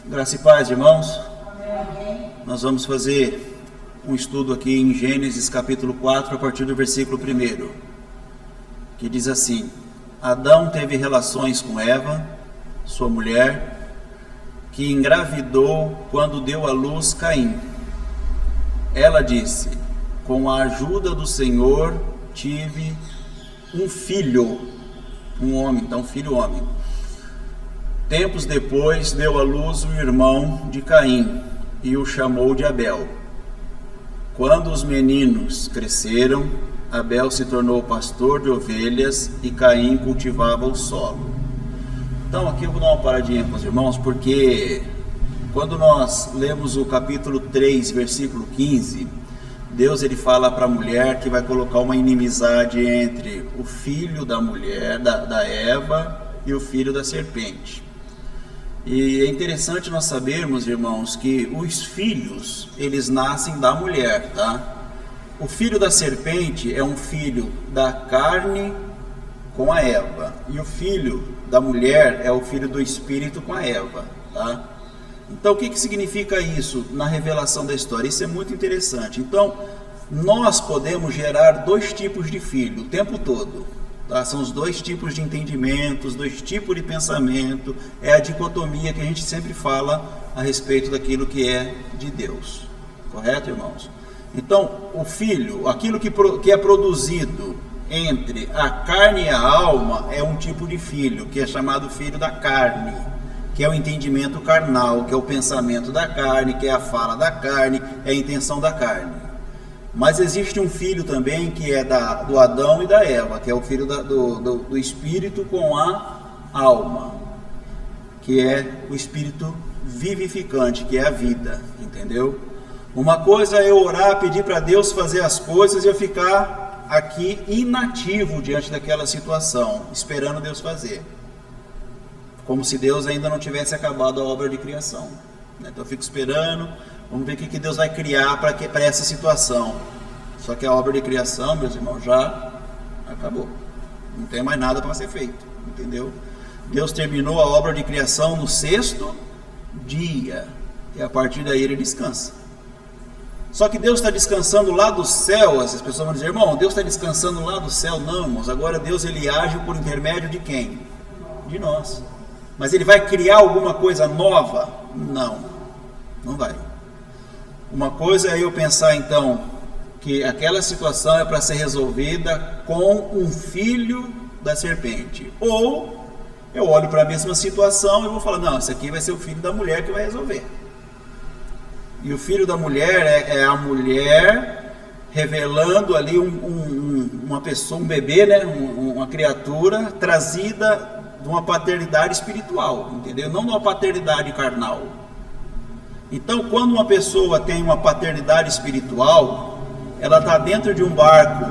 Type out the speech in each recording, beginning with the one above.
Graça e paz, irmãos. Nós vamos fazer um estudo aqui em Gênesis capítulo 4, a partir do versículo 1, que diz assim: Adão teve relações com Eva, sua mulher, que engravidou quando deu à luz Caim. Ela disse: com a ajuda do Senhor tive um filho, um homem, então filho homem. Tempos depois deu à luz o irmão de Caim e o chamou de Abel. Quando os meninos cresceram, Abel se tornou pastor de ovelhas e Caim cultivava o solo. Então aqui eu vou dar uma paradinha com os irmãos, porque quando nós lemos o capítulo 3, versículo 15, Deus ele fala para a mulher que vai colocar uma inimizade entre o filho da mulher, da Eva, e o filho da serpente. E é interessante nós sabermos, irmãos, que os filhos, eles nascem da mulher, tá? O filho da serpente é um filho da carne com a Eva, e o filho da mulher é o filho do espírito com a Eva, tá? Então, o que significa isso na revelação da história? Isso é muito interessante. Então, nós podemos gerar dois tipos de filho o tempo todo. Tá? São os dois tipos de entendimento, os dois tipos de pensamento, é a dicotomia que a gente sempre fala a respeito daquilo que é de Deus, correto, irmãos? Então, o filho, aquilo que é produzido entre a carne e a alma, é um tipo de filho, que é chamado filho da carne, que é o entendimento carnal, que é o pensamento da carne, que é a fala da carne, é a intenção da carne. Mas existe um filho também que é do Adão e da Eva, que é o filho do espírito com a alma, que é o espírito vivificante, que é a vida, entendeu? Uma coisa é eu orar, pedir para Deus fazer as coisas e eu ficar aqui inativo diante daquela situação, esperando Deus fazer, como se Deus ainda não tivesse acabado a obra de criação. Então eu fico esperando, vamos ver o que Deus vai criar para essa situação. Só que a obra de criação, meus irmãos, já acabou. Não tem mais nada para ser feito, entendeu? Deus terminou a obra de criação no 6º dia, e a partir daí ele descansa. Só que Deus está descansando lá do céu. As pessoas vão dizer: irmão, Deus está descansando lá do céu. Não, irmãos, agora Deus ele age por intermédio de quem? De nós. Mas ele vai criar alguma coisa nova? Não, não vai. Uma coisa é eu pensar então que aquela situação é para ser resolvida com um filho da serpente, ou eu olho para a mesma situação e vou falar: não, esse aqui vai ser o filho da mulher que vai resolver. E o filho da mulher é a mulher revelando ali uma pessoa, um bebê, né? Uma criatura trazida de uma paternidade espiritual, entendeu? Não de uma paternidade carnal. Então, quando uma pessoa tem uma paternidade espiritual, ela está dentro de um barco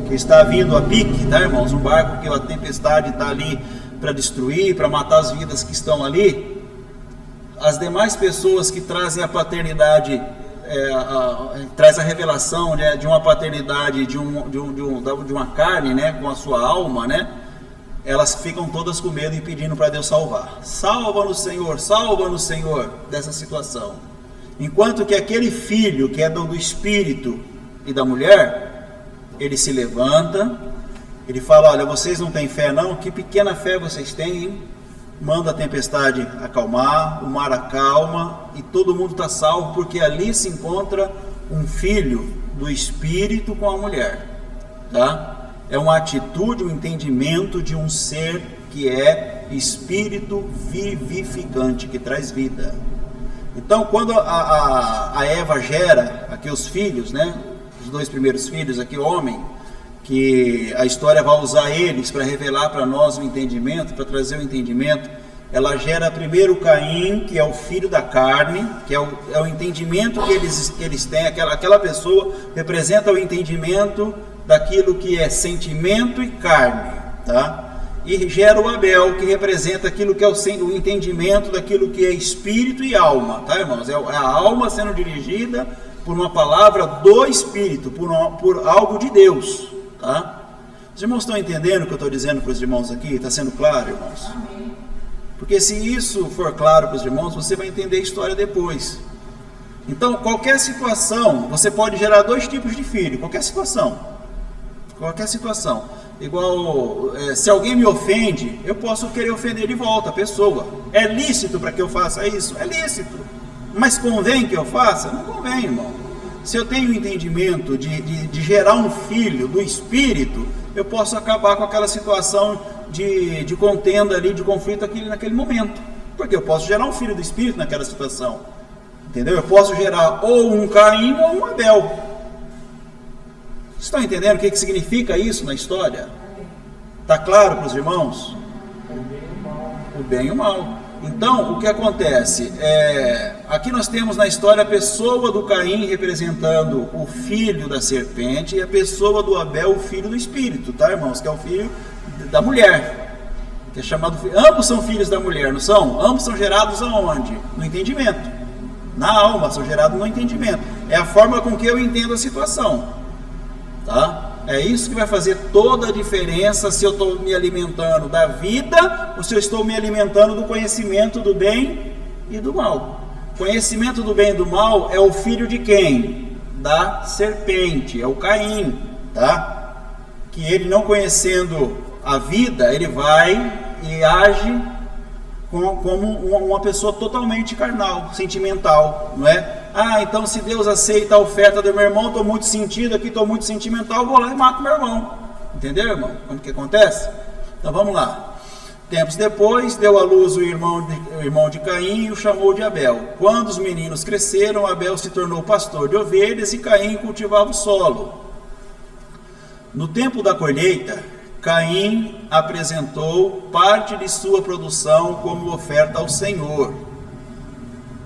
que está vindo a pique, tá, irmãos? Um barco que a tempestade está ali para destruir, para matar as vidas que estão ali. As demais pessoas que trazem a paternidade, traz a revelação, né, de uma paternidade, de uma carne, né, com a sua alma, né? Elas ficam todas com medo e pedindo para Deus salvar. Salva-nos, Senhor, dessa situação. Enquanto que aquele filho que é do espírito e da mulher, ele se levanta, ele fala: olha, vocês não têm fé não? Que pequena fé vocês têm, hein? Manda a tempestade acalmar, o mar acalma e todo mundo está salvo, porque ali se encontra um filho do espírito com a mulher, tá? É uma atitude, um entendimento de um ser que é espírito vivificante, que traz vida. Então, quando a Eva gera aqui os filhos, né? Os dois primeiros filhos aqui, homem, que a história vai usar eles para revelar para nós o entendimento, para trazer o entendimento. Ela gera primeiro Caim, que é o filho da carne, que é o entendimento que eles têm. Aquela pessoa representa o entendimento daquilo que é sentimento e carne, tá? E gera o Abel, que representa aquilo que é o entendimento daquilo que é espírito e alma, tá, irmãos? É a alma sendo dirigida por uma palavra do Espírito, por algo de Deus, tá? Os irmãos estão entendendo o que eu estou dizendo para os irmãos aqui? Está sendo claro, irmãos? Porque se isso for claro para os irmãos, você vai entender a história depois. Então, qualquer situação, você pode gerar dois tipos de filho, qualquer situação. Igual, se alguém me ofende, eu posso querer ofender de volta a pessoa. É lícito para que eu faça isso? É lícito. Mas convém que eu faça? Não convém, irmão. Se eu tenho o entendimento de gerar um filho do Espírito, eu posso acabar com aquela situação de contenda ali, de conflito naquele momento. Porque eu posso gerar um filho do Espírito naquela situação. Entendeu? Eu posso gerar ou um Caim ou um Abel. Vocês estão entendendo o que significa isso na história? Está claro para os irmãos? O bem e o mal. Então, o que acontece? Aqui nós temos na história a pessoa do Caim representando o filho da serpente e a pessoa do Abel, o filho do Espírito, tá, irmãos? Que é o filho da mulher, que é chamado filho. Ambos são filhos da mulher, não são? Ambos são gerados aonde? No entendimento. Na alma, são gerados no entendimento. É a forma com que eu entendo a situação, tá? É isso que vai fazer toda a diferença se eu estou me alimentando da vida ou se eu estou me alimentando do conhecimento do bem e do mal. Conhecimento do bem e do mal é o filho de quem? Da serpente, é o Caim, tá? Que ele, não conhecendo a vida, ele vai e age como uma pessoa totalmente carnal, sentimental, não é? Então se Deus aceita a oferta do meu irmão, estou muito sentido aqui, estou muito sentimental, vou lá e mato meu irmão. Entendeu, irmão? Como que acontece? Então vamos lá. Tempos depois, deu à luz o irmão de Caim e o chamou de Abel. Quando os meninos cresceram, Abel se tornou pastor de ovelhas e Caim cultivava o solo. No tempo da colheita, Caim apresentou parte de sua produção como oferta ao Senhor.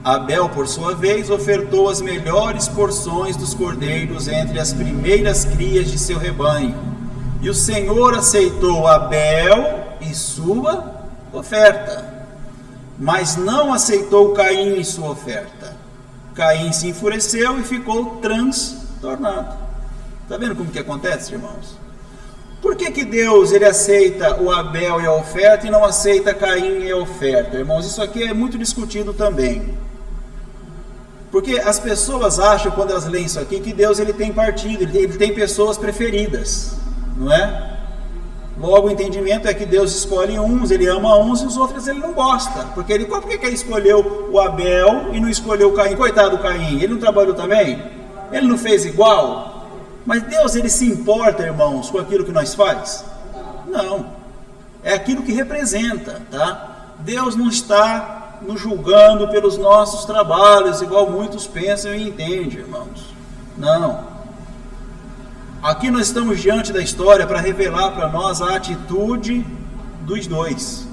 Abel, por sua vez, ofertou as melhores porções dos cordeiros entre as primeiras crias de seu rebanho. E o Senhor aceitou Abel e sua oferta, mas não aceitou Caim e sua oferta. Caim se enfureceu e ficou transtornado. Está vendo como que acontece, irmãos? Por que Deus ele aceita o Abel e a oferta e não aceita Caim e a oferta? Irmãos, isso aqui é muito discutido também. Porque as pessoas acham, quando elas leem isso aqui, que Deus ele tem partido, ele tem pessoas preferidas, não é? Logo, o entendimento é que Deus escolhe uns, ele ama uns e os outros ele não gosta. Por que ele escolheu o Abel e não escolheu o Caim? Coitado do Caim, ele não trabalhou também? Ele não fez igual? Mas Deus, ele se importa, irmãos, com aquilo que nós faz? Não. É aquilo que representa, tá? Deus não está nos julgando pelos nossos trabalhos, igual muitos pensam e entendem, irmãos. Não. Aqui nós estamos diante da história para revelar para nós a atitude dos dois,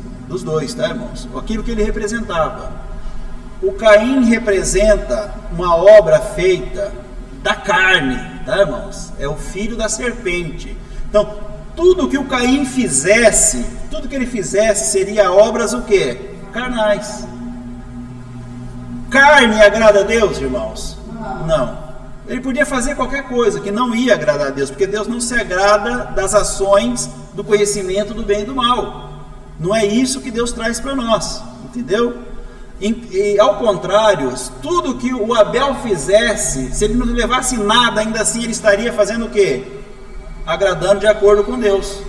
tá, irmãos? Aquilo que ele representava. O Caim representa uma obra feita da carne, tá, irmãos? É o filho da serpente. Então, tudo que o Caim fizesse, tudo que ele fizesse seria obras o quê? Carnais. Carne agrada a Deus, irmãos? Não. Ele podia fazer qualquer coisa que não ia agradar a Deus, porque Deus não se agrada das ações do conhecimento do bem e do mal. Não é isso que Deus traz para nós, entendeu? E ao contrário, tudo que o Abel fizesse, se ele não levasse nada, ainda assim ele estaria fazendo o quê? Agradando de acordo com Deus,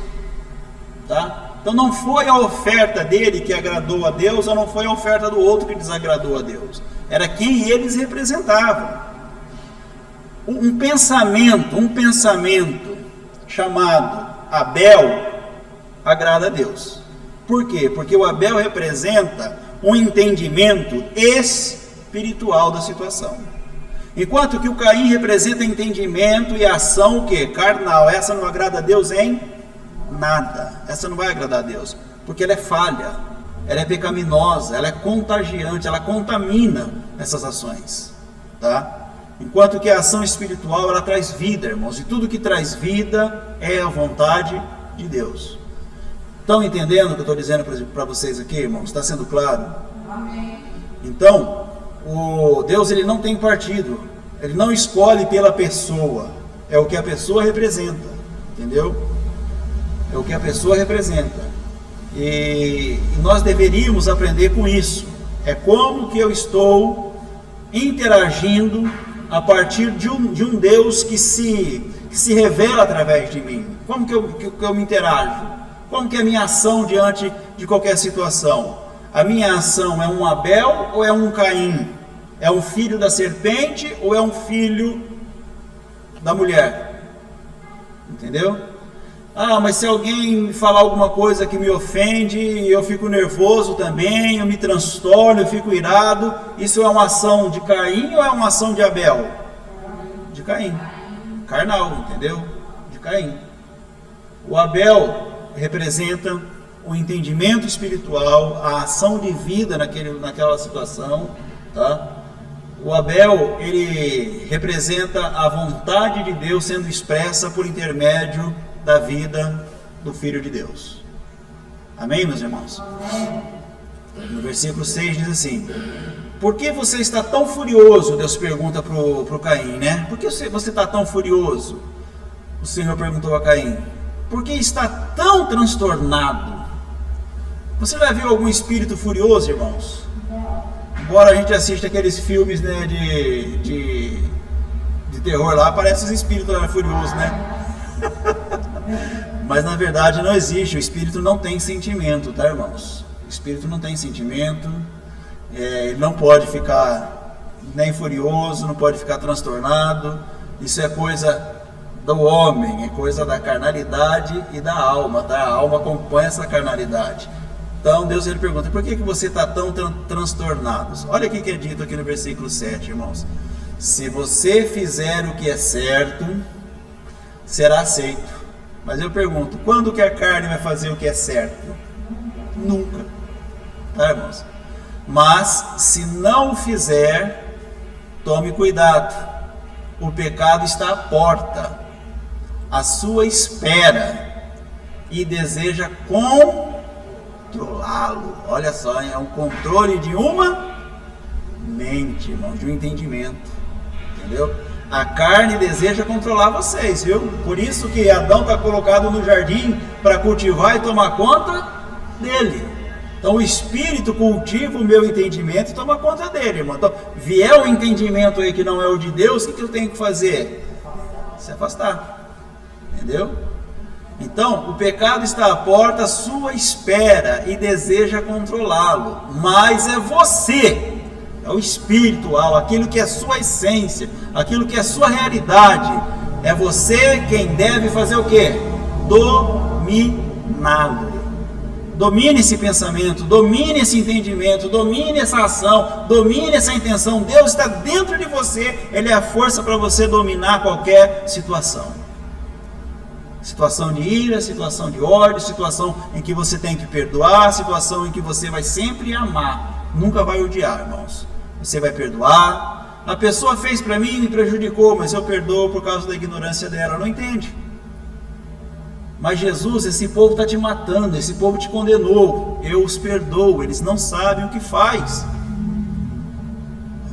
tá? Então não foi a oferta dele que agradou a Deus, ou não foi a oferta do outro que desagradou a Deus. Era quem eles representavam. Um pensamento chamado Abel agrada a Deus. Por quê? Porque o Abel representa um entendimento espiritual da situação. Enquanto que o Caim representa entendimento e ação o quê? Carnal. Essa não agrada a Deus em nada. Essa não vai agradar a Deus, porque ela é falha, ela é pecaminosa, ela é contagiante, ela contamina essas ações, tá? Enquanto que a ação espiritual, ela traz vida, irmãos, e tudo que traz vida é a vontade de Deus. Estão entendendo o que eu estou dizendo para vocês aqui, irmãos? Está sendo claro? Amém. Então, o Deus ele não tem partido, ele não escolhe pela pessoa, é o que a pessoa representa, entendeu? É o que a pessoa representa. E nós deveríamos aprender com isso. É como que eu estou interagindo a partir de um Deus que se revela através de mim. Como que eu me interajo? Como que é a minha ação diante de qualquer situação? A minha ação é um Abel ou é um Caim? É um filho da serpente ou é um filho da mulher? Entendeu? Mas se alguém me falar alguma coisa que me ofende, eu fico nervoso também, eu me transtorno, eu fico irado. Isso é uma ação de Caim ou é uma ação de Abel? De Caim. Carnal, entendeu? De Caim. O Abel representa o entendimento espiritual, a ação de vida naquela situação, tá? O Abel, ele representa a vontade de Deus sendo expressa por intermédio da vida do Filho de Deus. Amém, meus irmãos? No versículo 6 diz assim: por que você está tão furioso? Deus pergunta para o Caim, né? Por que você está tão furioso? O Senhor perguntou a Caim: por que está tão transtornado? Você já viu algum espírito furioso, irmãos? Embora a gente assista aqueles filmes, né, de terror lá, parece os espíritos furiosos, né? Mas na verdade não existe. O espírito não tem sentimento, tá, irmãos? O espírito não tem sentimento. Ele não pode ficar nem furioso, não pode ficar transtornado. Isso é coisa do homem, é coisa da carnalidade e da alma, tá? A alma acompanha essa carnalidade. Então Deus, ele pergunta: por que você está tão transtornado? Olha o que é dito aqui no versículo 7, irmãos: se você fizer o que é certo, será aceito. Mas eu pergunto: quando que a carne vai fazer o que é certo? Nunca, tá, irmãos? Mas se não o fizer, tome cuidado, o pecado está à porta, à sua espera, e deseja controlá-lo. Olha só, é um controle de uma mente, irmão, de um entendimento, entendeu? A carne deseja controlar vocês, viu? Por isso que Adão está colocado no jardim para cultivar e tomar conta dele. Então o Espírito cultiva o meu entendimento e toma conta dele, irmão. Então, vier um entendimento aí que não é o de Deus, o que eu tenho que fazer? Se afastar, entendeu? Então, o pecado está à porta, à sua espera, e deseja controlá-lo. Mas é você, é o espiritual, aquilo que é sua essência, aquilo que é sua realidade. É você quem deve fazer o quê? Dominá-lo. Domine esse pensamento, domine esse entendimento, domine essa ação, domine essa intenção. Deus está dentro de você, Ele é a força para você dominar qualquer situação. Situação de ira, situação de ódio, situação em que você tem que perdoar, situação em que você vai sempre amar, nunca vai odiar, irmãos. Você vai perdoar. A pessoa fez para mim e me prejudicou, mas eu perdoo por causa da ignorância dela. Não entende. Mas Jesus, esse povo está te matando, esse povo te condenou. Eu os perdoo, eles não sabem o que faz.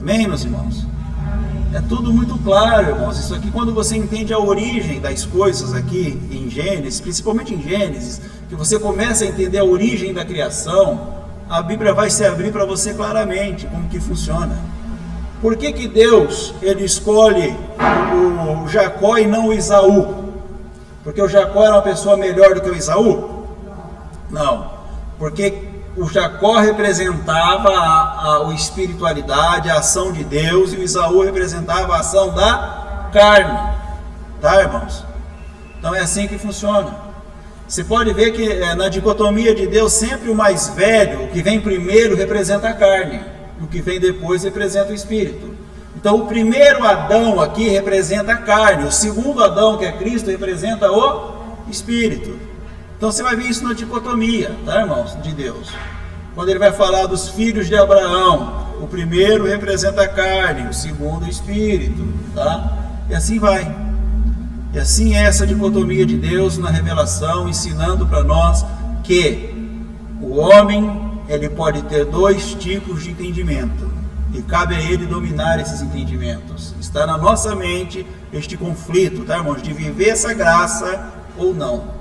Amém, meus irmãos? É tudo muito claro, irmãos. Isso aqui, quando você entende a origem das coisas aqui em Gênesis, principalmente em Gênesis, que você começa a entender a origem da criação, a Bíblia vai se abrir para você claramente como que funciona. Por que Deus, ele escolhe o Jacó e não o Esaú? Porque o Jacó era uma pessoa melhor do que o Esaú? Não, porque o Jacó representava a espiritualidade, a ação de Deus, e o Esaú representava a ação da carne, tá, irmãos? Então é assim que funciona. Você pode ver que na dicotomia de Deus, sempre o mais velho, o que vem primeiro, representa a carne, e o que vem depois representa o espírito. Então o primeiro Adão aqui representa a carne, o segundo Adão, que é Cristo, representa o espírito. Então você vai ver isso na dicotomia, tá, irmãos, de Deus. Quando ele vai falar dos filhos de Abraão, o primeiro representa a carne, o segundo o espírito, tá? E assim vai. E assim é essa dicotomia de Deus na revelação, ensinando para nós que o homem, ele pode ter dois tipos de entendimento, e cabe a ele dominar esses entendimentos. Está na nossa mente este conflito, tá, irmãos, de viver essa graça ou não.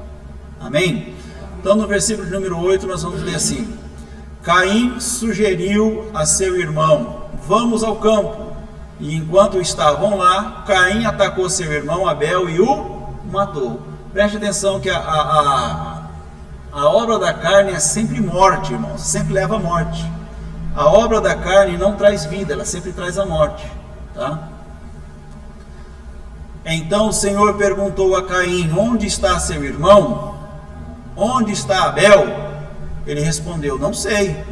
Amém? Então no versículo número 8 nós vamos ler assim: Caim sugeriu a seu irmão: vamos ao campo. E enquanto estavam lá, Caim atacou seu irmão Abel e o matou. Preste atenção que a obra da carne é sempre morte, irmãos, sempre leva à morte. A obra da carne não traz vida, ela sempre traz a morte, tá? Então o Senhor perguntou a Caim: onde está seu irmão? Onde está Abel? Ele respondeu: não sei.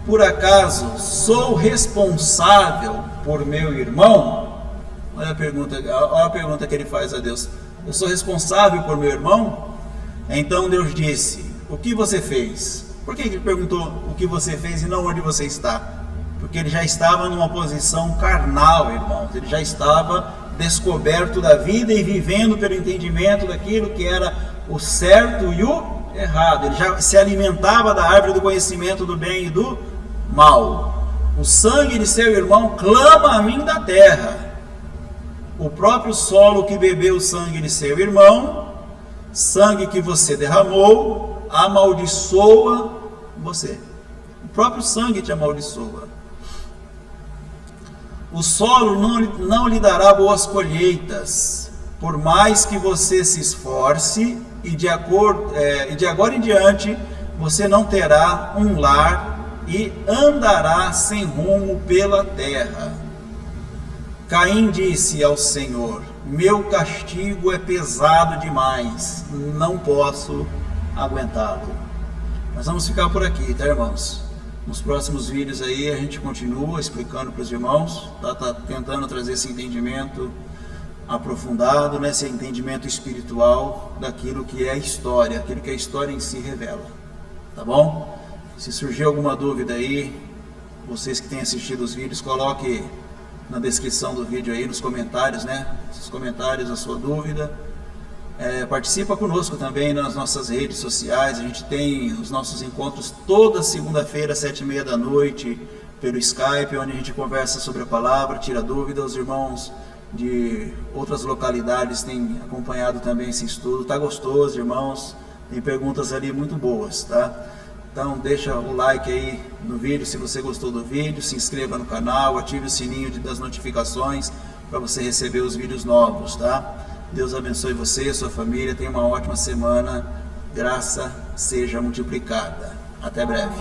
Por acaso sou responsável por meu irmão? Olha a pergunta que ele faz a Deus: eu sou responsável por meu irmão? Então Deus disse: o que você fez? Por que ele perguntou o que você fez e não onde você está? Porque ele já estava numa posição carnal, irmãos. Ele já estava descoberto da vida e vivendo pelo entendimento daquilo que era o certo e o errado. Ele já se alimentava da árvore do conhecimento do bem e do mal. O sangue de seu irmão clama a mim da terra. O próprio solo que bebeu o sangue de seu irmão, sangue que você derramou, amaldiçoa você. O próprio sangue te amaldiçoa. O solo não lhe dará boas colheitas, por mais que você se esforce, e de agora em diante você não terá um lar e andará sem rumo pela terra. Caim disse ao Senhor: meu castigo é pesado demais, não posso aguentá-lo. Nós vamos ficar por aqui, tá, irmãos? Nos próximos vídeos aí a gente continua explicando para os irmãos, tá tentando trazer esse entendimento aprofundado, né, esse entendimento espiritual daquilo que é a história, aquilo que a história em si revela, tá bom? Se surgir alguma dúvida aí, vocês que têm assistido os vídeos, coloque na descrição do vídeo aí, nos comentários, né, nos comentários a sua dúvida. Participa conosco também nas nossas redes sociais. A gente tem os nossos encontros toda segunda-feira, 7h30 da noite, pelo Skype, onde a gente conversa sobre a palavra, tira dúvidas. Os irmãos de outras localidades têm acompanhado também esse estudo. Tá gostoso, irmãos, tem perguntas ali muito boas, tá? Então deixa o like aí no vídeo se você gostou do vídeo, se inscreva no canal, ative o sininho das notificações para você receber os vídeos novos, tá? Deus abençoe você e sua família, tenha uma ótima semana, graça seja multiplicada. Até breve.